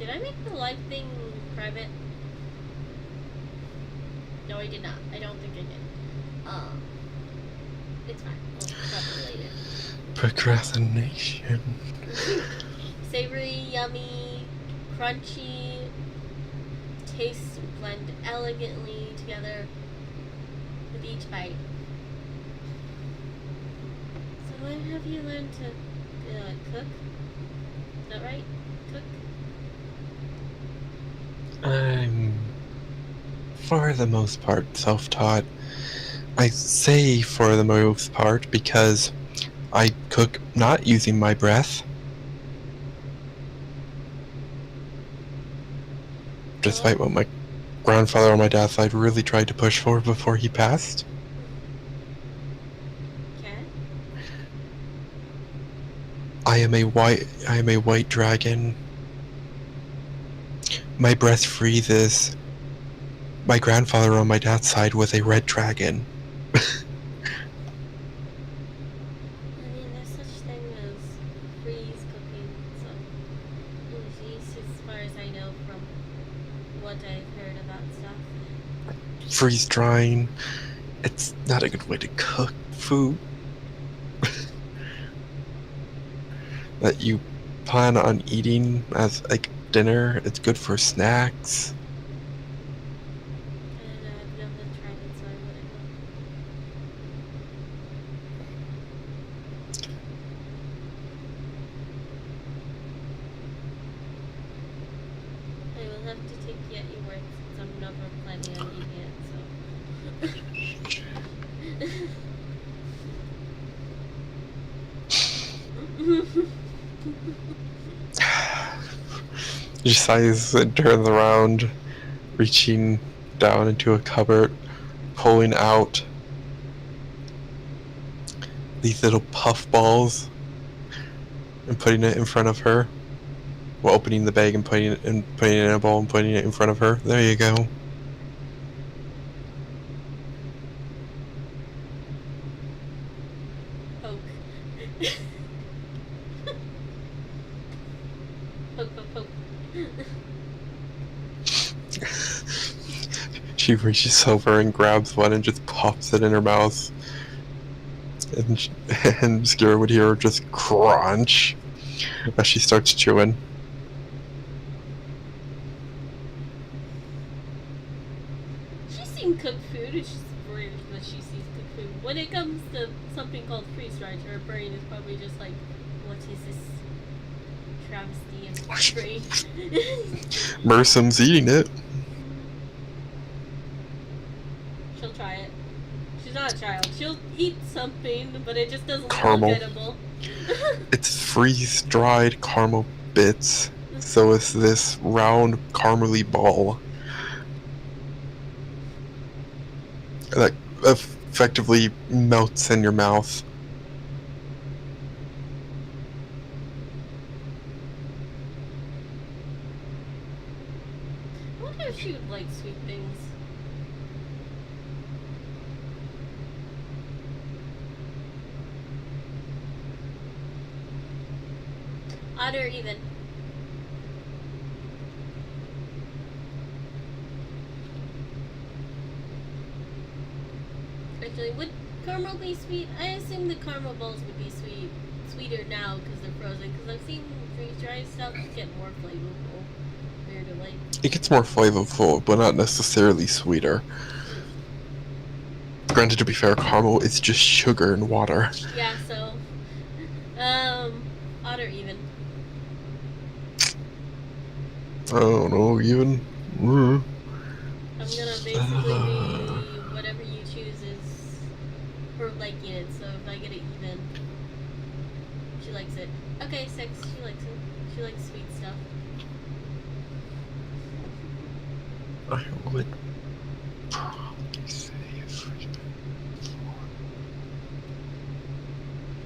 Did I make the live thing private? No, I did not. I don't think I did. It's fine. I'll probably later. Procrastination. Savory, yummy, crunchy, tastes blend elegantly together with each bite. So when have you learned to cook? Is that right? Cook? I'm, for the most part, self-taught. I say for the most part because I cook not using my breath. Despite what my grandfather on my dad's side really tried to push for before he passed. Okay. I am a white dragon. My breath freezes. My grandfather on my dad's side was a red dragon. I mean, there's such thing as freeze cooking, so at least as far as I know from what I've heard about stuff. Freeze drying. It's not a good way to cook food. That you plan on eating as like dinner. It's good for snacks. I don't know, I've never tried it, so I wouldn't know. I will have to take you at your word since I'm never planning on eating it, so. She sighs and turns around, reaching down into a cupboard, pulling out these little puff balls and putting it in front of her. Well, opening the bag and putting it in a bowl and putting it in front of her. There you go. Poke. Poke, poke, poke. She reaches over and grabs one and just pops it in her mouth. And Skira would hear her just crunch as she starts chewing. She's seen cooked food, it's just weird that she sees cooked food. When it comes to something called freeze-dried, her brain is probably just like, what is this travesty of brain? Mersum's eating it. She'll try it. She's not a child. She'll eat something, but it just doesn't Caramel. look edible. It's freeze-dried caramel bits. So it's this round caramely ball that effectively melts in your mouth. I wonder if she would like sweet things. Odd or even? Actually, would caramel be sweet? I assume the caramel balls would be sweeter now because they're frozen. Because I've seen freeze-dried stuff get more flavorful. Weird to like. It gets more flavorful, but not necessarily sweeter. Granted, to be fair, caramel is just sugar and water. Yeah, so odd or even? I don't know, even. I'm gonna basically be whatever you choose is her liking it. So if I get it even, she likes it. Okay, 6. She likes it. She likes sweet stuff. I would probably say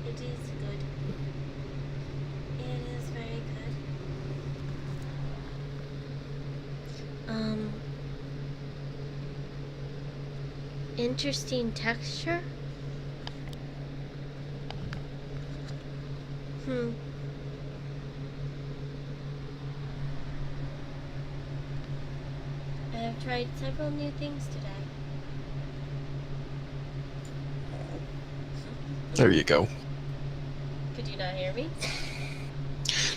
It is good. It is very good. Interesting texture. have tried several new things today. There you go. Could you not hear me?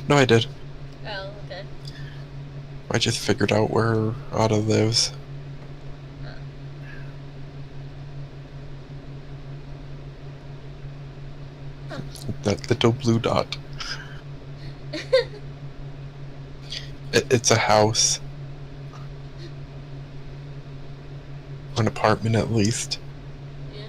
No, I did. Oh, okay. I just figured out where Otto lives. Huh. That little blue dot. It's a house. Or an apartment, at least. Yeah.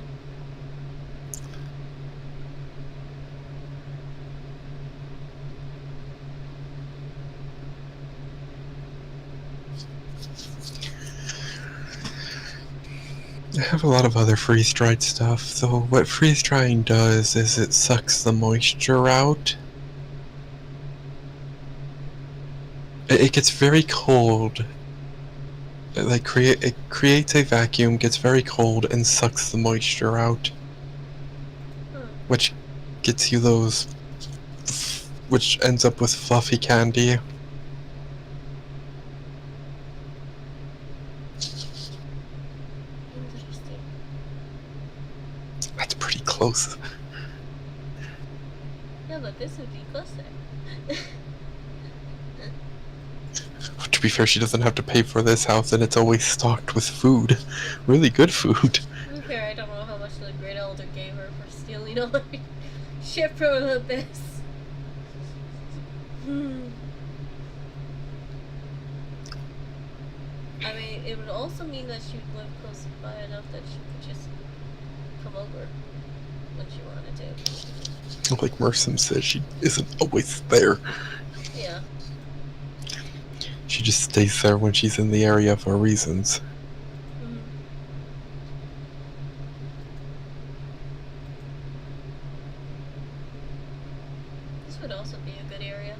I have a lot of other freeze-dried stuff, so what freeze-drying does is it sucks the moisture out. It gets very cold. It creates a vacuum, gets very cold, and sucks the moisture out. Which gets you those... which ends up with fluffy candy. Interesting. That's pretty close. Yeah, but this would be closer. To be fair, she doesn't have to pay for this house, and it's always stocked with food. Really good food. To be fair, I don't know how much the Great Elder gave her for stealing all her shit from the abyss. I mean, it would also mean that she would live close by enough that she could just come over when she wanted to. Like Mersum says, she isn't always there. Yeah. She just stays there when she's in the area for reasons. This would also be a good area.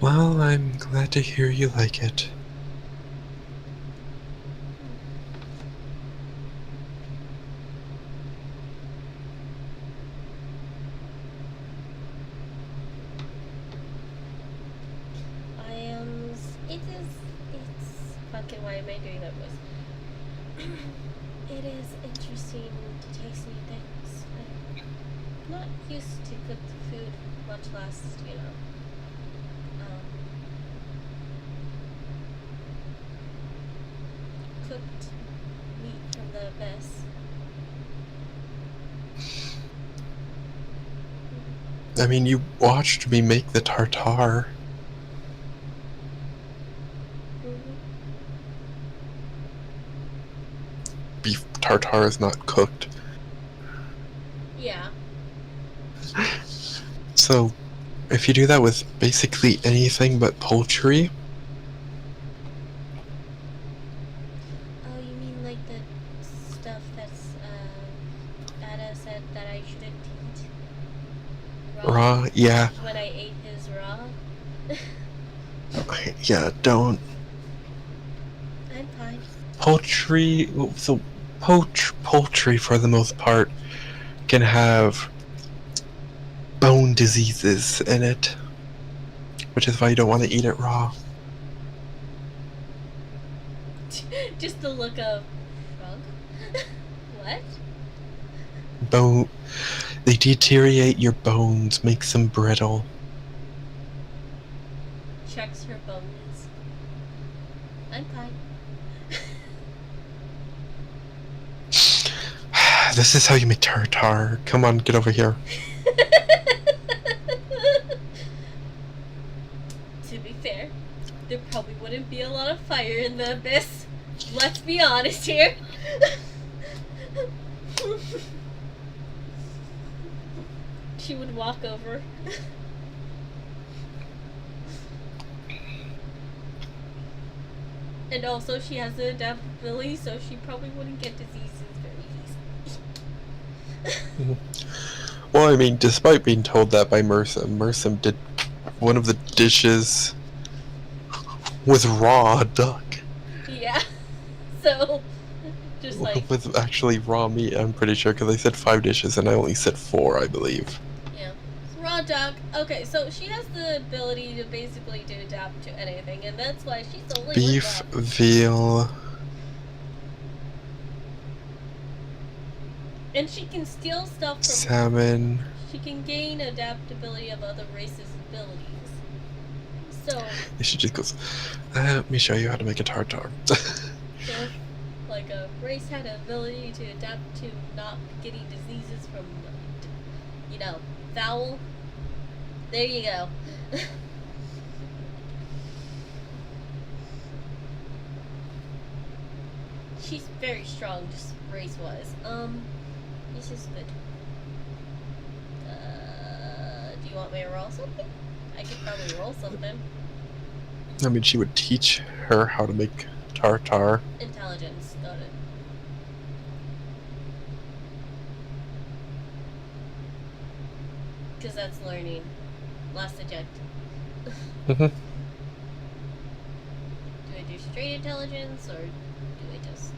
Well, I'm glad to hear you like it. It's fucking, why am I doing that voice? It is interesting to taste new things. I'm not used to cooked food, much less, cooked meat from the abyss. I mean, you watched me make the tartare. Beef tartare is not cooked. Yeah. So, if you do that with basically anything but poultry... Oh, you mean like the stuff that's, Ada said that I shouldn't eat? Raw? Yeah. When I ate his raw? Yeah, don't... I'm fine. Poultry... So, poultry, for the most part, can have bone diseases in it. Which is why you don't want to eat it raw. Just the look of... Frog? What? They deteriorate your bones, makes them brittle. Checks her bones. I'm fine. This is how you make tartare. Come on, get over here. To be fair, there probably wouldn't be a lot of fire in the abyss. Let's be honest here. She would walk over. And also she has an adaptability, so she probably wouldn't get diseases very easily. Well, I mean, despite being told that by Mersum did one of the dishes with raw duck. Yeah. So, just like, With actually raw meat, I'm pretty sure, because I said 5 dishes and I only said 4, I believe. yeah. Raw dog. Okay, so she has the ability to basically to adapt to anything, and that's why she's only Beef, with veal, and she can steal stuff from. salmon. She can gain adaptability of other races' abilities. So, She just goes, let me show you how to make a tartar. so if, like, a race had an ability to adapt to not getting diseases from, you know, fowl, there you go. She's very strong, just race-wise. This is good. Do you want me to roll something? I could probably roll something. I mean, she would teach her how to make tartar. Intelligence, got it. Because that's learning. Last subject. Mm-hmm. Do I do straight intelligence, or do I just...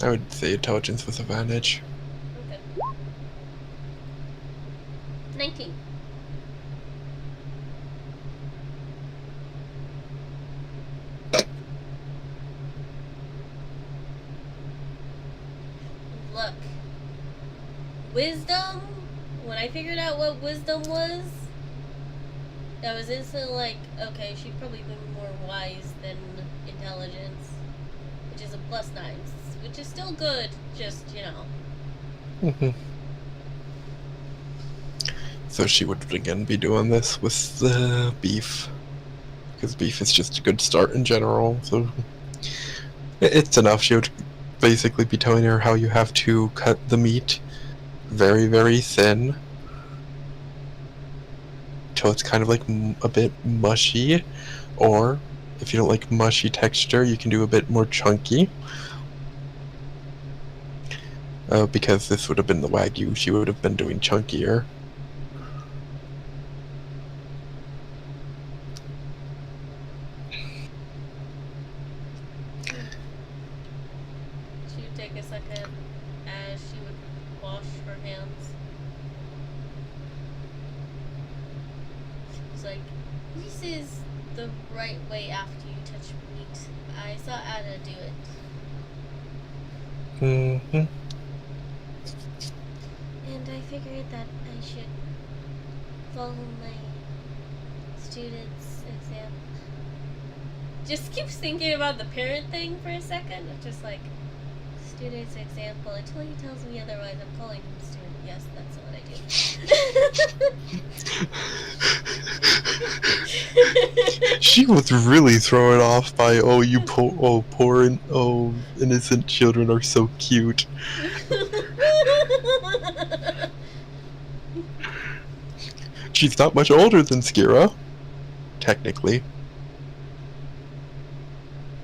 I would say intelligence with advantage. Okay. 19. Look. Wisdom? When I figured out what wisdom was, I was instantly like, okay, she'd probably be more wise than intelligence. Which is a +9. Which is still good, just, you know. Mm-hmm. So she would again be doing this with the beef. Because beef is just a good start in general, so it's enough. She would basically be telling her how you have to cut the meat very, very thin till it's kind of like a bit mushy, or if you don't like mushy texture, you can do a bit more chunky. Because this would have been the Wagyu, she would have been doing chunkier. She would take a second as she would wash her hands. It's like, this is the right way after you touch meat. I saw Anna do it. Mm-hmm. And I figured that I should follow my students' example. Just keeps thinking about the parent thing for a second. It's just like, student's example. Until he tells me otherwise, I'm calling him student. Yes, that's what I do. She was really thrown off by, oh, you poor and innocent children are so cute. She's not much older than Skira, technically.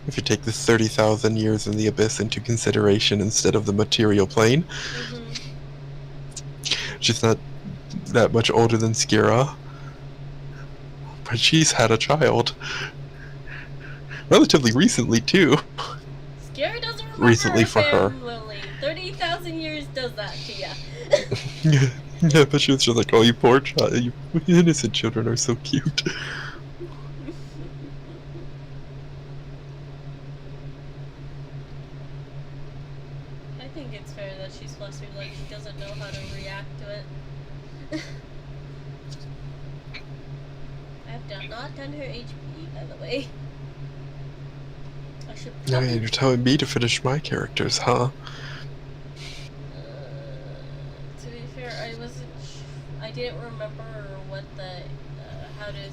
If you take the 30,000 years in the abyss into consideration instead of the material plane. Mm-hmm. She's not that much older than Skira. But she's had a child. Relatively recently, too. Skira doesn't remember Recently for her. family. 30,000 years does that to ya. Yeah, but she was just like, oh, you poor child, you innocent children are so cute. I think it's fair that she's flustered, like she doesn't know how to react to it. I've not done her HP, by the way. I should Oh, probably... yeah, you're telling me to finish my characters, huh? To be fair, I didn't remember what the, how to...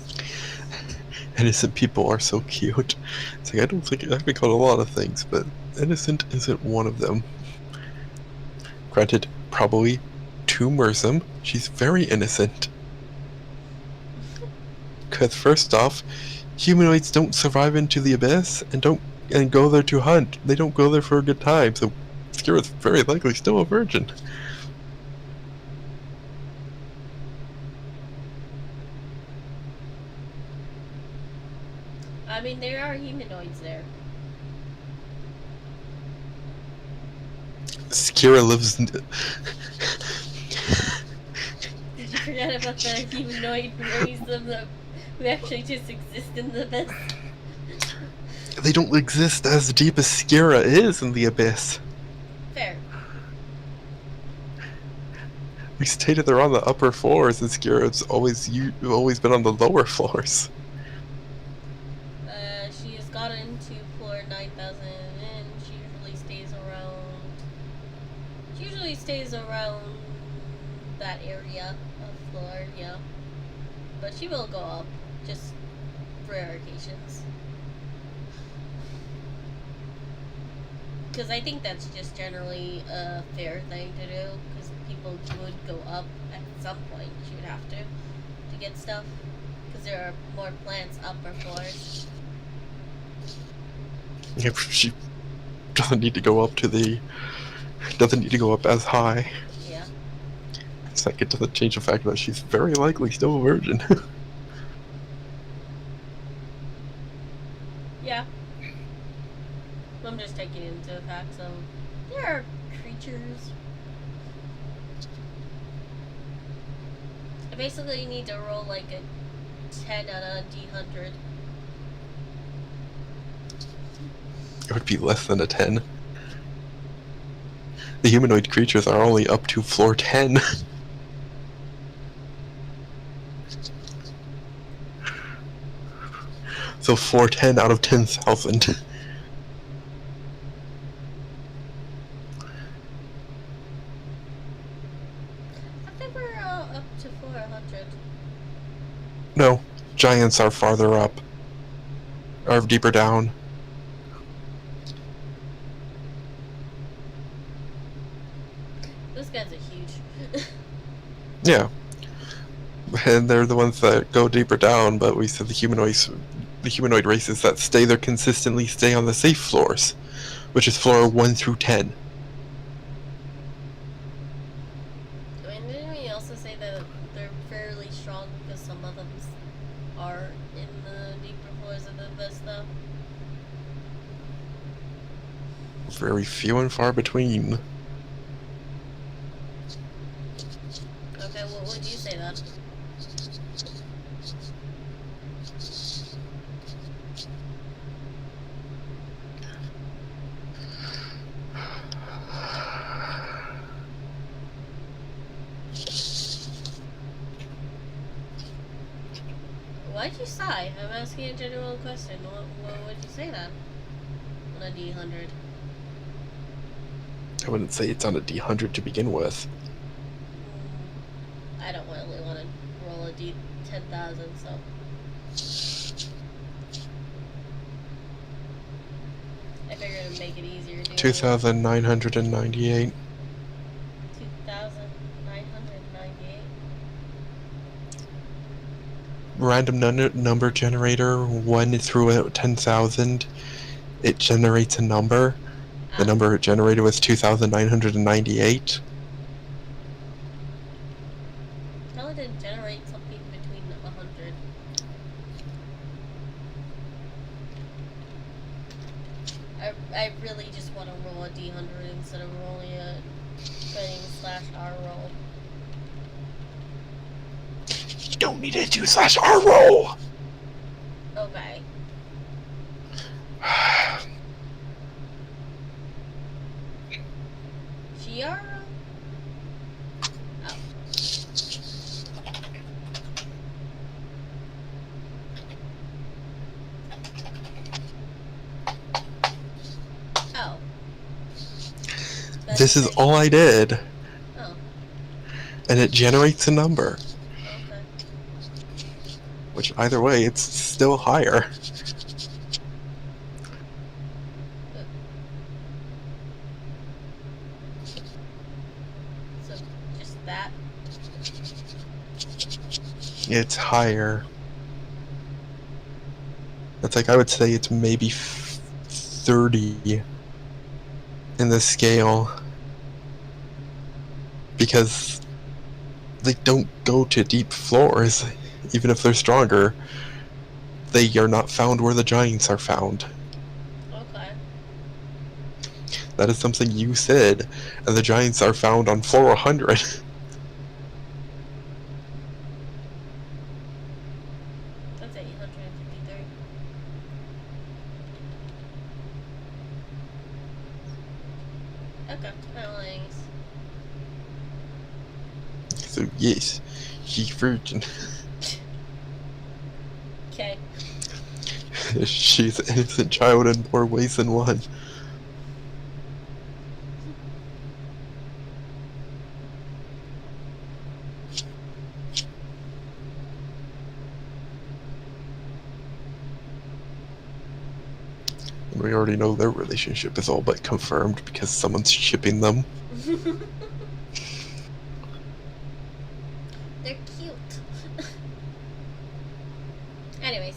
Innocent people are so cute. It's like, I don't think I've been called a lot of things, but innocent isn't one of them. Granted, probably to Mersum, she's very innocent. Because first off, humanoids don't survive into the abyss and go there to hunt. They don't go there for a good time, so Skira's very likely still a virgin. I mean, there are humanoids there. Skira lives. Did you forget about the humanoid race of the who actually just exist in the abyss? They don't exist as deep as Skira is in the abyss. Fair. We stated they're on the upper floors, and Skira's always been on the lower floors. She has gotten to floor 9,000, and she usually stays around that area of floor, yeah. But she will go up, just rare occasions. Because I think that's just generally a fair thing to do, because people would go up at some point. She would have to get stuff, because there are more plants upper floors. Yeah, she doesn't need to go up as high. Yeah. Second, doesn't change the fact that she's very likely still a virgin. Yeah. I'm just taking into effect, so there are creatures. I basically need to roll like a 10 on a D100. It would be less than a 10. The humanoid creatures are only up to floor 10. So floor 10 out of 10,000. I think we're up to floor 100. No, giants are farther up. Or deeper down. Those guys are huge. Yeah. And they're the ones that go deeper down, but we said the humanoid races that stay there consistently stay on the safe floors, which is floor 1 through 10. I mean, didn't we also say that they're fairly strong because some of them are in the deeper floors of the abyss, though? Very few and far between. Okay, what would you say then? Why'd you sigh? I'm asking a general question. What would you say then? On a D100. I wouldn't say it's on a D100 to begin with. I don't really want to roll a D10,000, so. I figured it would make it easier to do 2,998. 2,998. Random number generator 1 through 10,000. It generates a number. The number it generated was 2,998. Tell it to generate something between 100. I really just want to roll a D100 instead of rolling a /R roll. You don't need to do /R roll! Okay. GR? Oh. Oh. This is all I did. Oh. And it generates a number. Okay. Which, either way, it's still higher. So, just that? It's higher. It's like, I would say it's maybe 30 in the scale. Because they don't go to deep floors. Even if they're stronger, they are not found where the giants are found. Okay. That is something you said, and the giants are found on floor 100. That's 853. Okay, thanks. So yes, she virgin. Okay. She's an innocent child in more ways than one. And we already know their relationship is all but confirmed because someone's shipping them. They're cute. Anyways.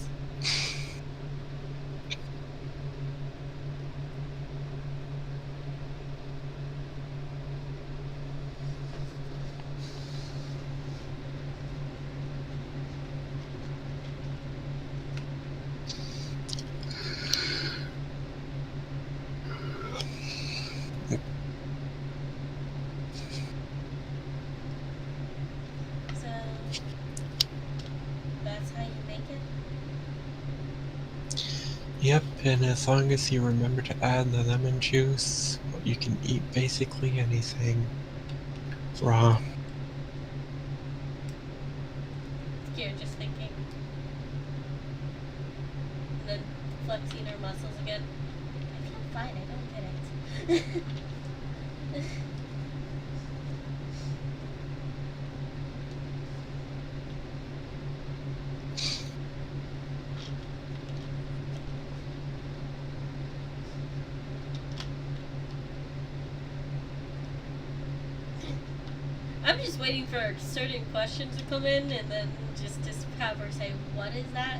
So that's how you make it? Yep, and as long as you remember to add the lemon juice, you can eat basically anything raw. You're just thinking. And then flexing her muscles again. I feel fine, I don't get it. I'm just waiting for certain questions to come in and then just have her say, what is that?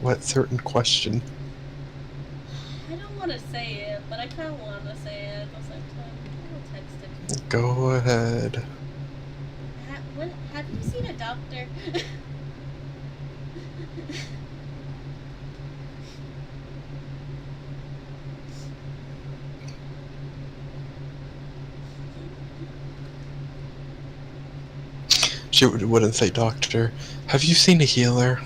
What certain question? I don't want to say it, but I kind of want to say it at the same time. I'll text it. Go ahead. Have you seen a doctor? She wouldn't say doctor. Have you seen a healer?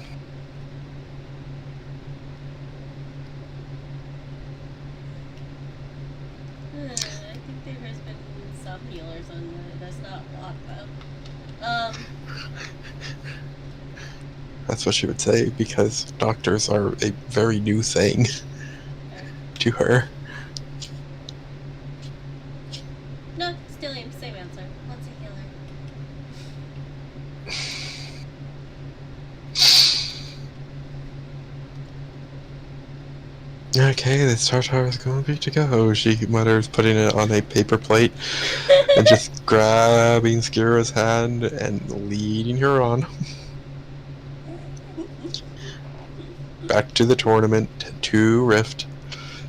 I think there has been some healers on that's not a lot though. That's what she would say, because doctors are a very new thing Okay. to her. No, still same answer. What's a healer? Okay, this tartar is going to be to go, she mutters, putting it on a paper plate and just grabbing Skira's hand and leading her on. Back to the tournament, to Rift.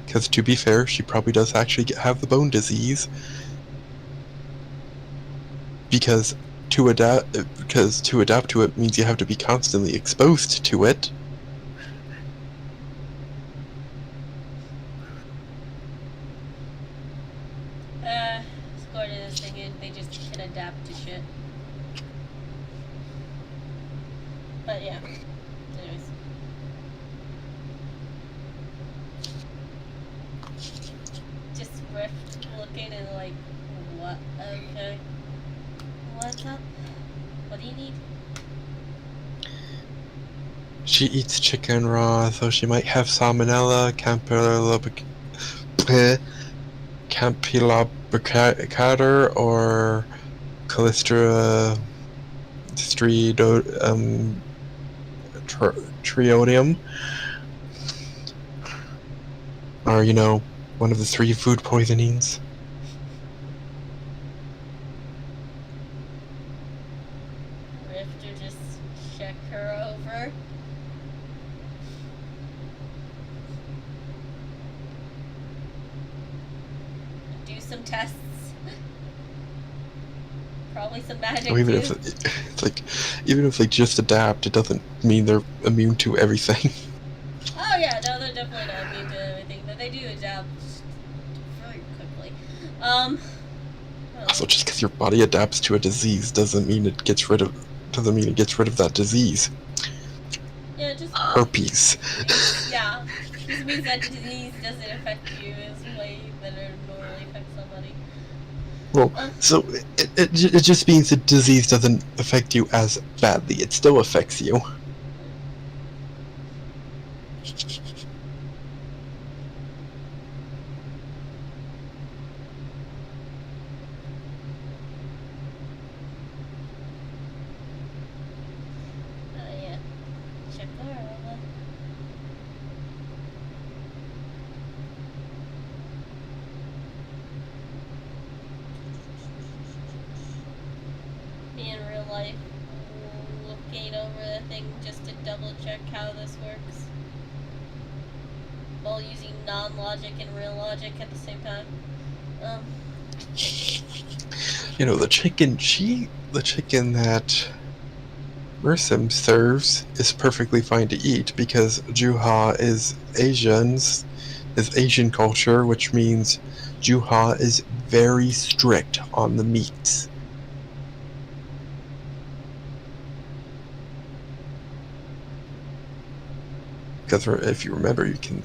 Because to be fair, she probably does actually have the bone disease. Because to adapt to it means you have to be constantly exposed to it. According to this thing, they just can adapt to shit. But yeah. Anyways. Just Rift looking and like, what? Okay. What's up? What do you need? She eats chicken raw, so she might have salmonella, Campylobacter, or Clostridium, or one of the 3 food poisonings. Rift or just check her over. Do some tests. Probably some magic Or even too. even if they just adapt, it doesn't mean they're immune to everything. Oh yeah, no, they're definitely not immune to do adapt very quickly. Also, just because your body adapts to a disease doesn't mean it gets rid of that disease. Yeah, just Herpes. yeah. Just means that the disease doesn't affect you as way that it normally affects somebody. Well, so it just means the disease doesn't affect you as badly. It still affects you. Yeah. Check Laura. Me in real life looking over the thing just to double check how this works. While using non-logic and real logic at the same time. You know, the chicken that Mersim serves is perfectly fine to eat because Juha is Asian culture, which means Juha is very strict on the meats. Because if you remember, you can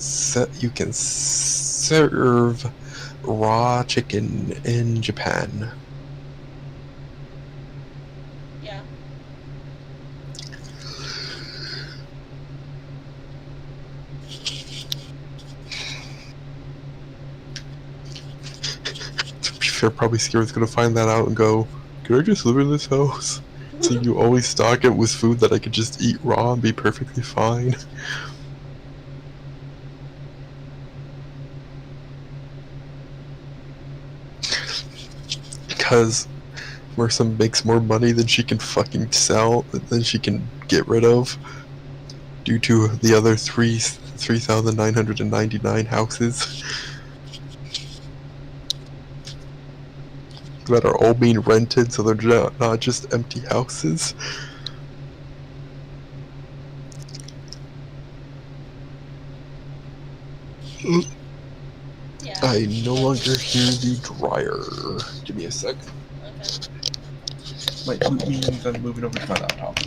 serve raw chicken in Japan. Yeah. To be fair, probably Scare's gonna find that out and go, "Can I just live in this house? So you always stock it with food that I could just eat raw and be perfectly fine." Because Mersim makes more money than she can fucking sell, than she can get rid of, due to the other 3,999 houses that are all being rented, so they're not just empty houses. Yeah. I no longer hear the dryer. Give me a sec. Okay. Might means I'm moving over to my laptop.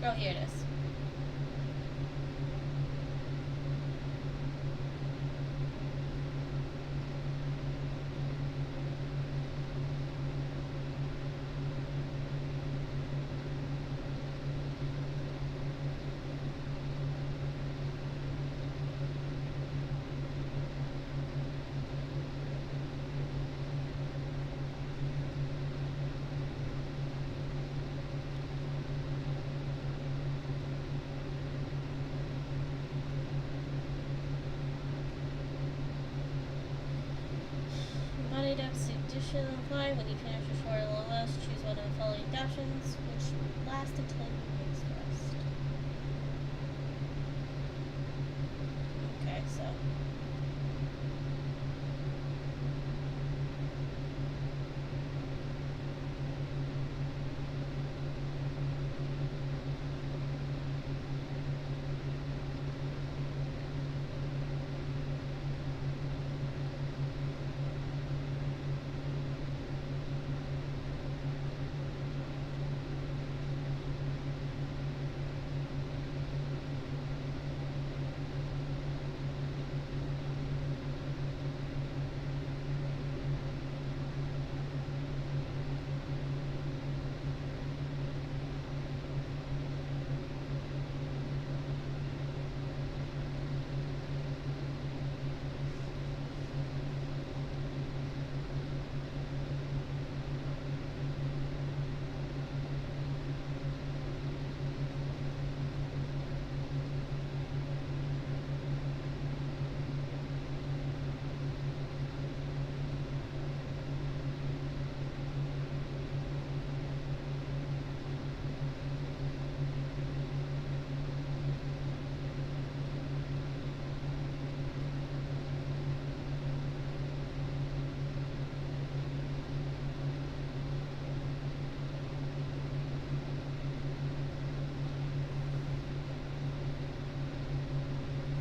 Oh, here it is. Embodied addition apply. When you finish your short LLS, choose one of the following adaptions, which last until you makes rest. Okay, so.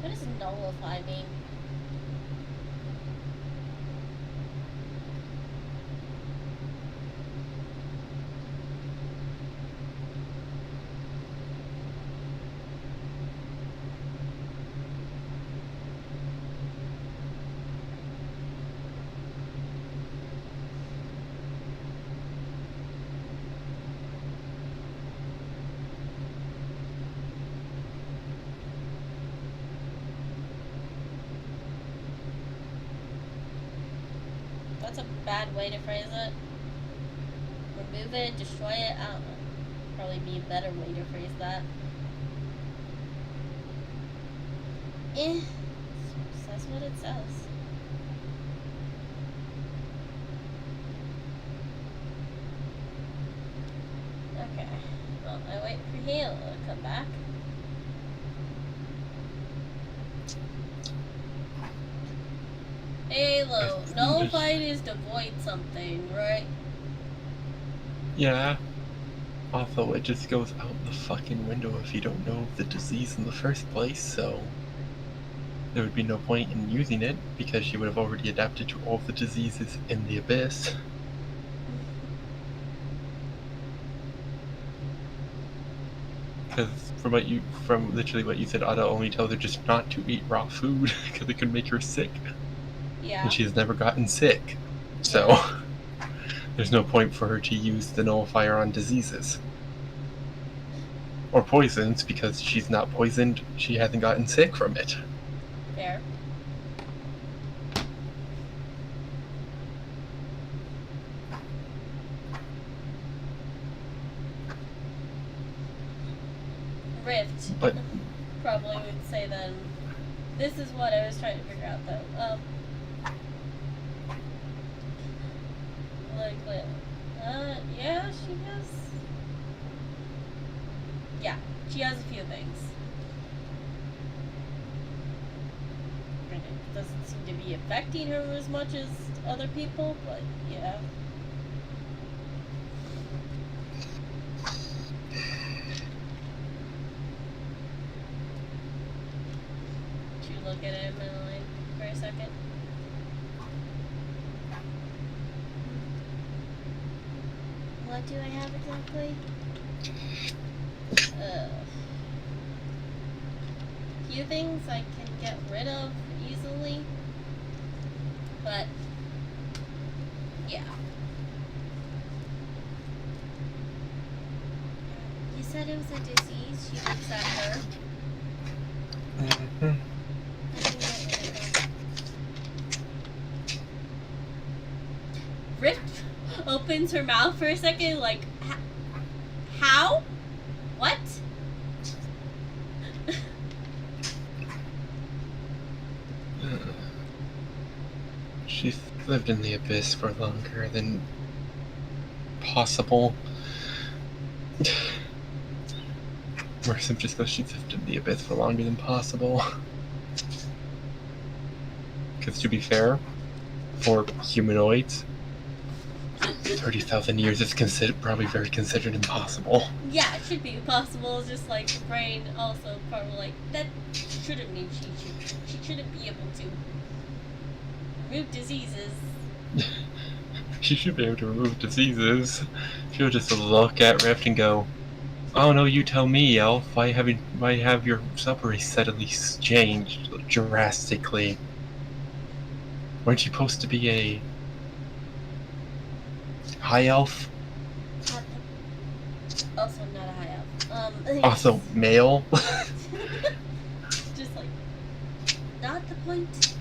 What does nullify mean? That's a bad way to phrase it. Remove it, destroy it, I don't know. Probably be a better way to phrase that. That's what it says. Okay. Well, I wait for Halo to come back. Halo, nullified is to void something, right? Yeah. Although it just goes out the fucking window if you don't know the disease in the first place, so there would be no point in using it because she would have already adapted to all the diseases in the abyss. Because from literally what you said, Ada only tells her just not to eat raw food because it could make her sick. Yeah. And she has never gotten sick, so there's no point for her to use the nullifier on diseases. Or poisons, because she's not poisoned, she hasn't gotten sick from it. Fair. Rift. But probably would say then. This is what I was trying to figure out though. Yeah, she has. Yeah, she has a few things. And it doesn't seem to be affecting her as much as other people, but yeah. Should you look at him for a second? What do I have exactly? Few things I can get rid of easily, but yeah. You said it was a disease. She looks at her. Mhm. I can get rid of them. Rip opens her mouth for a second, like, how? What? She's lived in the abyss for longer than possible. Mercy just goes, she's lived in the abyss for longer than possible. Because to be fair, for humanoids, 30,000 years is probably very considered impossible. Yeah, it should be impossible. It's just like the brain also probably like that shouldn't mean she shouldn't be able to remove diseases. She should be able to remove diseases. She'll just look at Rift and go, "Oh no, you tell me, Elf. Why have your supper suddenly changed drastically? Weren't you supposed to be a high elf? Also not a high elf. Also male?" Just like, not the point.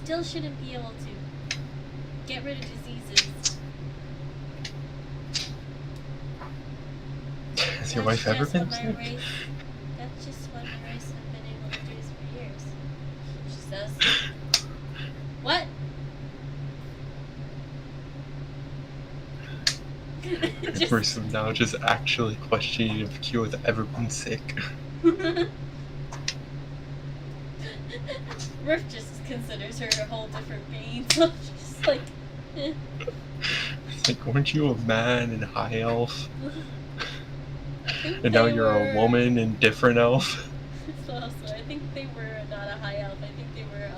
Still shouldn't be able to get rid of diseases. Has your wife ever been sick? That's just what my race have been able to do for years. She says. What? Versus now just actually questioning if Q has ever been sick. Riff just considers her a whole different being, so she's like, eh. It's like, weren't you a man in high elf? And now you're a woman in different elf? So I think they were not a high elf. I think they were,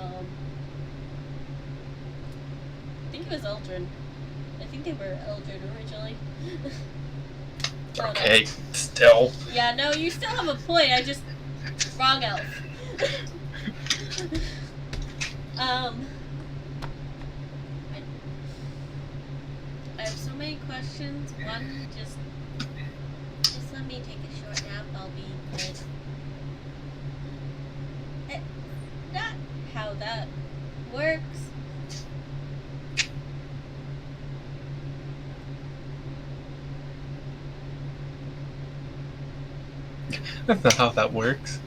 I think it was Eldrin. I think they were Eldrin originally. Okay, still. Yeah, no, you still have a point. I just wrong elf. I have so many questions. One, just let me take a short nap. I'll be good. Not how that works. That's not how that works.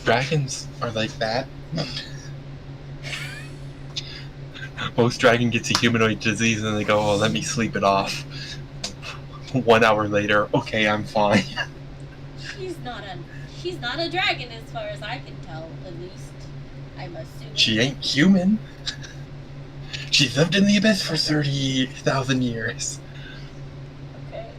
Dragons are like that. Most dragon gets a humanoid disease and they go, "Oh, let me sleep it off." 1 hour later, okay, I'm fine. She's not a dragon as far as I can tell, at least. I'm assuming. She ain't human. She's lived in the abyss for 30,000 years. Okay.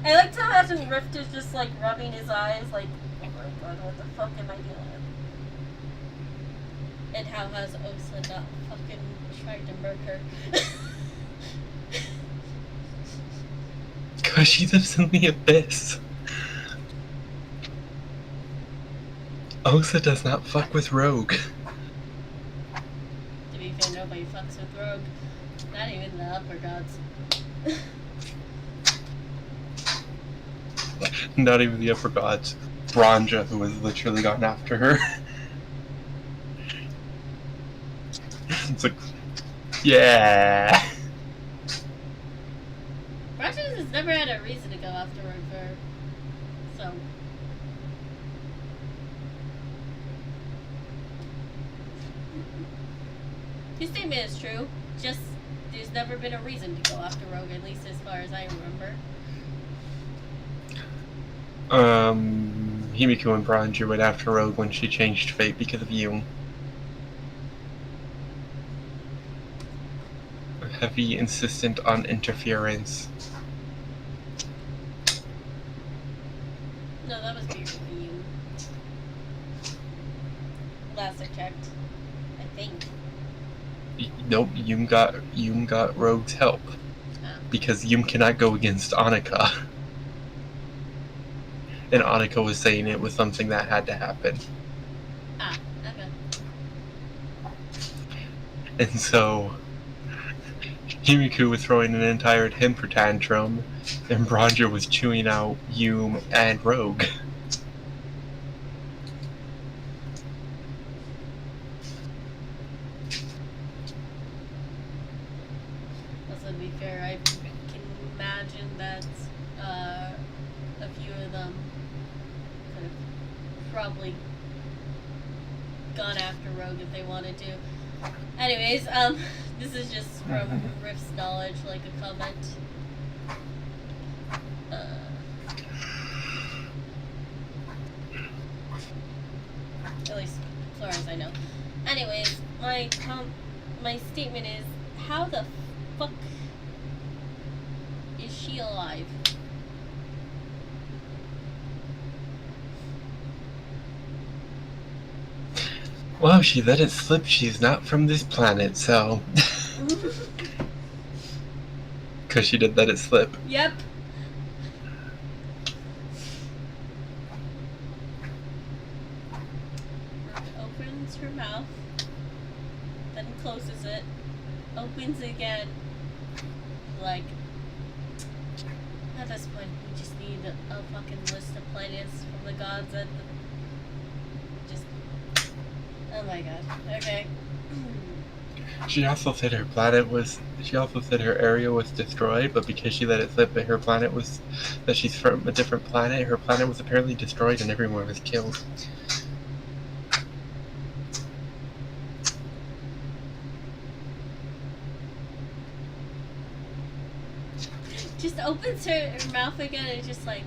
I like to imagine Rift is just like rubbing his eyes like, oh my god, what the fuck am I dealing with? And how has Osa not fucking tried to murder her? Because she lives in the abyss. Osa does not fuck with Rogue. To be fair, nobody fucks with Rogue. Not even the upper gods. Not even the upper gods. Branja, who has literally gone after her. It's like, yeah. Branja has never had a reason to go after Rogue, so. His statement is true. Just there's never been a reason to go after Rogue, at least as far as I remember. Himiko and Branja went after Rogue when she changed fate because of you. Heavy insistent on interference. No, that was before you. Last I checked, I think. Nope, Yum got Rogue's help. Because Yum cannot go against Annika. and Annika was saying it was something that had to happen. Ah, okay. And so Himiku was throwing an entire temper tantrum, and Bronzer was chewing out Yume and Rogue. Also, to be fair, I can imagine that a few of them could have probably gone after Rogue if they wanted to. Anyways, this is just from Riff's knowledge, like a comment. At least, as far as I know. Anyways, my statement is, how the fuck is she alive? Well, she let it slip. She's not from this planet, so. Because she did let it slip. Yep. Opens her mouth, then closes it, opens again. Like, at this point, we just need a fucking list of planets from the gods and just. Oh my god. Okay. She also said her planet was. She also said her area was destroyed, but because she let it slip that her planet was. That she's from a different planet, her planet was apparently destroyed and everyone was killed. Just opens her mouth again and just like.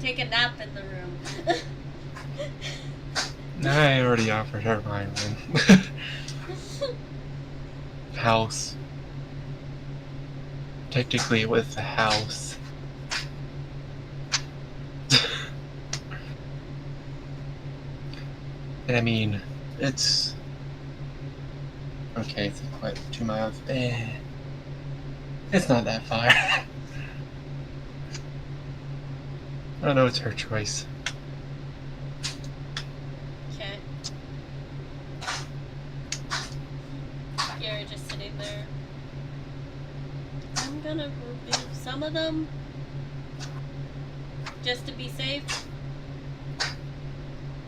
Take a nap in the room. I already offered her my room. House. Technically, it was the house. And I mean, it's. Okay, it's quite 2 miles. It's not that far. I don't know, it's her choice. Okay. You're just sitting there. I'm gonna remove some of them. Just to be safe.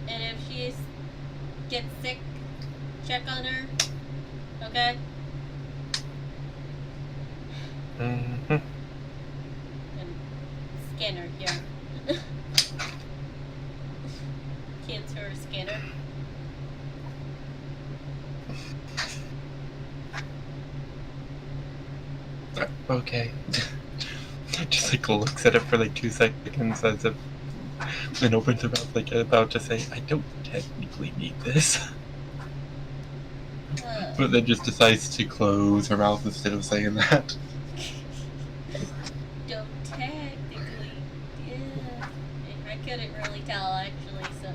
And if she gets sick, check on her. Okay? Mm-hmm. And scan her here. Cancer scanner. Okay. Just like looks at it for like 2 seconds as if and opens her mouth like about to say, I don't technically need this. But then just decides to close her mouth instead of saying that. Don't technically. Yeah. I couldn't really tell actually, so.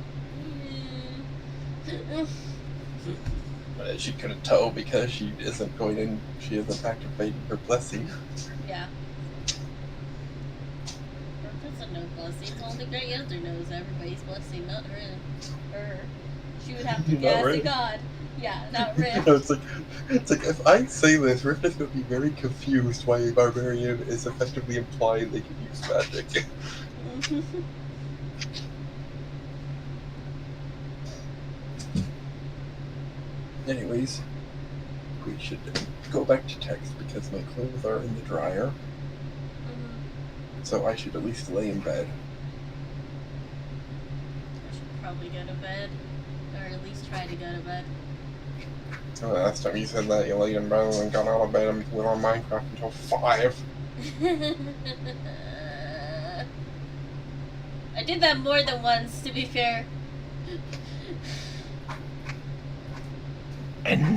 She couldn't tell because she isn't going in, she isn't activating her blessing. Yeah. Her doesn't know blessing. Only Great Elder knows everybody's blessing, not her. She would have to be asking God. Yeah, not Riff. It's like if I say this, Riff is going to be very confused why a barbarian is effectively implying they can use magic. Anyways, we should go back to text because my clothes are in the dryer. So I should at least lay in bed. I should probably go to bed. Or at least try to go to bed. Oh, last time you said that you laid in bed and got out of bed and went on Minecraft until 5. I did that more than once, to be fair. And